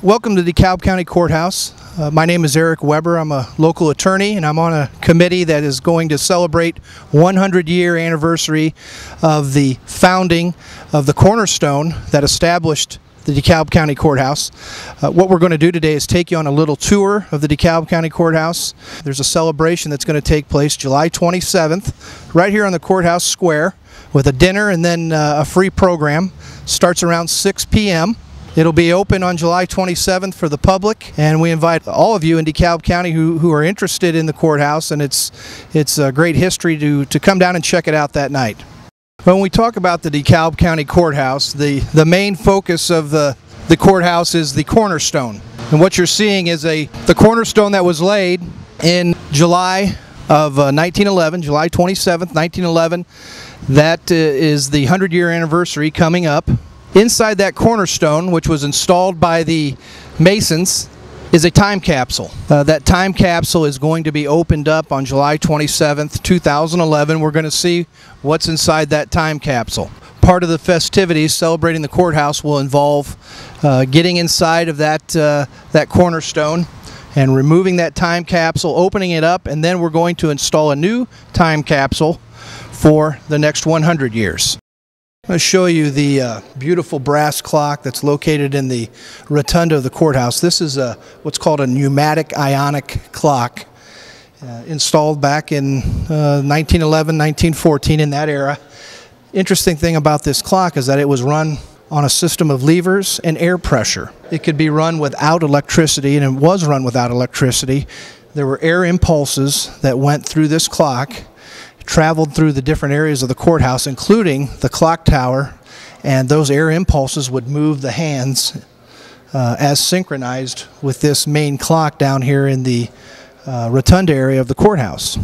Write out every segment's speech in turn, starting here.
Welcome to DeKalb County Courthouse. My name is Eric Weber. I'm a local attorney, and I'm on a committee that is going to celebrate 100-year anniversary of the founding of the cornerstone that established the DeKalb County Courthouse. What we're going to do today is take you on a little tour of the DeKalb County Courthouse. There's a celebration that's going to take place July 27th right here on the Courthouse Square with a dinner and then a free program. Starts around 6 p.m. It'll be open on July 27th for the public, and we invite all of you in DeKalb County who are interested in the courthouse and its great history to come down and check it out that night. When we talk about the DeKalb County Courthouse, the main focus of the courthouse is the cornerstone. And what you're seeing is the cornerstone that was laid in July of 1911, July 27th, 1911. That is the 100-year anniversary coming up. Inside that cornerstone, which was installed by the Masons, is a time capsule. That time capsule is going to be opened up on July 27th, 2011. We're going to see what's inside that time capsule. Part of the festivities celebrating the courthouse will involve getting inside of that cornerstone and removing that time capsule, opening it up, and then we're going to install a new time capsule for the next 100 years. I'm going to show you the beautiful brass clock that's located in the rotunda of the courthouse. This is what's called a pneumatic ionic clock, installed back in 1911, 1914, in that era. Interesting thing about this clock is that it was run on a system of levers and air pressure. It could be run without electricity, and it was run without electricity. There were air impulses that went through this clock, traveled through the different areas of the courthouse, including the clock tower, and those air impulses would move the hands as synchronized with this main clock down here in the rotunda area of the courthouse.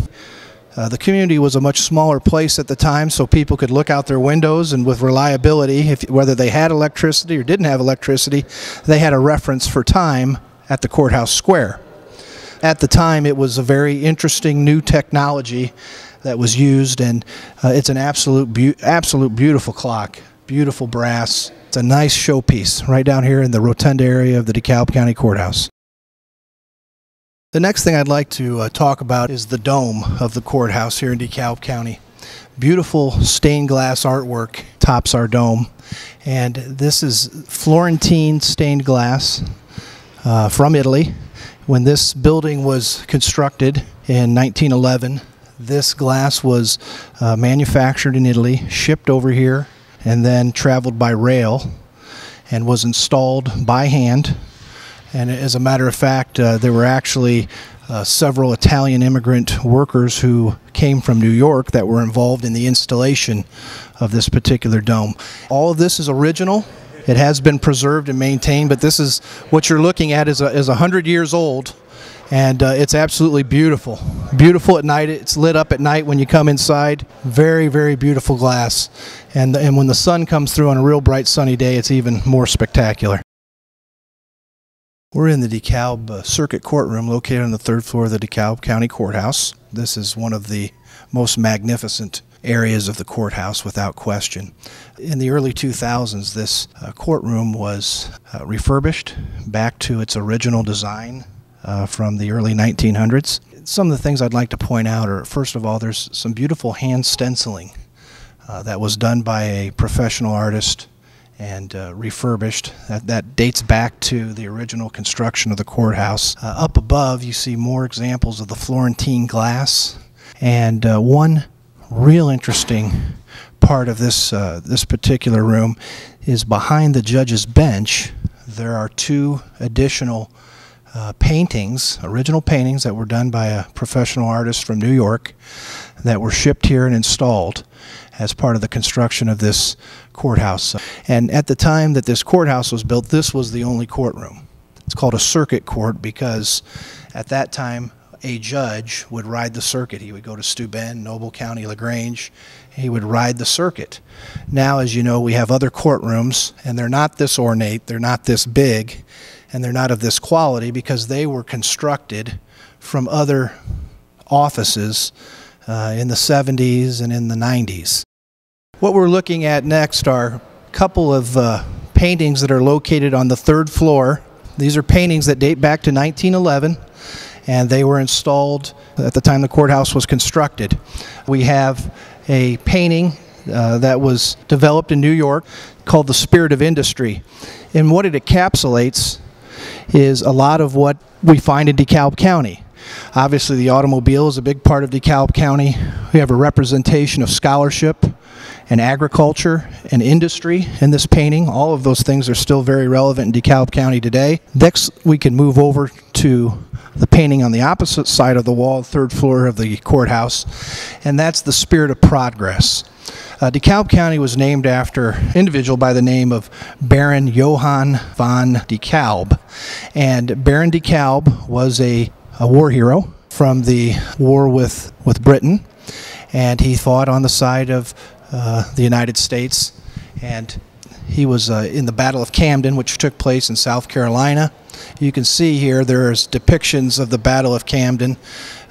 The community was a much smaller place at the time, so people could look out their windows, and with reliability, whether they had electricity or didn't have electricity, they had a reference for time at the courthouse square. At the time, it was a very interesting new technology that was used, and it's an absolute beautiful clock, beautiful brass. It's a nice showpiece right down here in the rotunda area of the DeKalb County Courthouse. The next thing I'd like to talk about is the dome of the courthouse here in DeKalb County. Beautiful stained glass artwork tops our dome, and this is Florentine stained glass from Italy. When this building was constructed in 1911, this glass was manufactured in Italy, shipped over here, and then traveled by rail and was installed by hand. And as a matter of fact, there were actually several Italian immigrant workers who came from New York that were involved in the installation of this particular dome. All of this is original. It has been preserved and maintained, but this is what you're looking at is 100 years old. And it's absolutely beautiful. Beautiful at night. It's lit up at night when you come inside. Very, very beautiful glass. And when the sun comes through on a real bright sunny day, it's even more spectacular. We're in the DeKalb Circuit Courtroom located on the third floor of the DeKalb County Courthouse. This is one of the most magnificent areas of the courthouse without question. In the early 2000s, this courtroom was refurbished back to its original design from the early 1900s. Some of the things I'd like to point out are, first of all, there's some beautiful hand stenciling that was done by a professional artist and refurbished. That dates back to the original construction of the courthouse. Up above, you see more examples of the Florentine glass, and one real interesting part of this particular room is behind the judge's bench. There are two additional paintings, original paintings that were done by a professional artist from New York that were shipped here and installed as part of the construction of this courthouse. And at the time that this courthouse was built, this was the only courtroom. It's called a circuit court because at that time a judge would ride the circuit. He would go to Steuben, Noble County, LaGrange. He would ride the circuit. Now, as you know, we have other courtrooms, and they're not this ornate, they're not this big, and they're not of this quality because they were constructed from other offices in the 70s and in the 90s. What we're looking at next are a couple of paintings that are located on the third floor These are paintings that date back to 1911, and they were installed at the time the courthouse was constructed. We have a painting that was developed in New York called The Spirit of Industry. And what it encapsulates is a lot of what we find in DeKalb County. Obviously, the automobile is a big part of DeKalb County. We have a representation of scholarship and agriculture and industry in this painting. All of those things are still very relevant in DeKalb County today. Next, we can move over to the painting on the opposite side of the wall, third floor of the courthouse, and that's The Spirit of Progress. DeKalb County was named after an individual by the name of Baron Johann von DeKalb. And Baron DeKalb was a war hero from the war with Britain, and he fought on the side of the United States, and he was in the Battle of Camden, which took place in South Carolina. You can see here there's depictions of the Battle of Camden.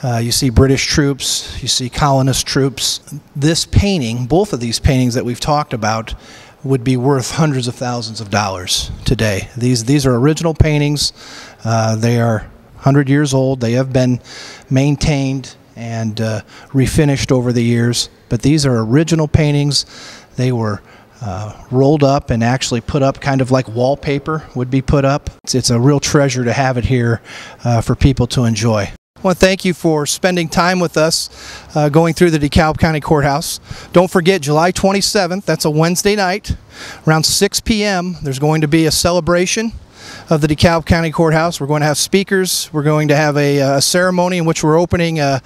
You see British troops, you see colonist troops. This painting, both of these paintings that we've talked about, would be worth hundreds of thousands of dollars today. These are original paintings. They are 100 years old. They have been maintained and refinished over the years, but these are original paintings. They were rolled up and actually put up kind of like wallpaper would be put up. It's a real treasure to have it here for people to enjoy. I want to thank you for spending time with us going through the DeKalb County Courthouse. Don't forget July 27th, that's a Wednesday night, around 6 p.m. there's going to be a celebration of the DeKalb County Courthouse. We're going to have speakers. We're going to have a ceremony in which we're opening a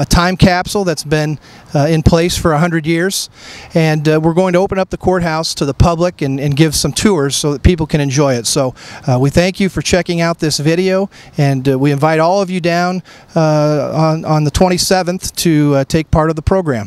time capsule that's been in place for 100 years. And we're going to open up the courthouse to the public and give some tours so that people can enjoy it. So we thank you for checking out this video, and we invite all of you down on the 27th to take part of the program.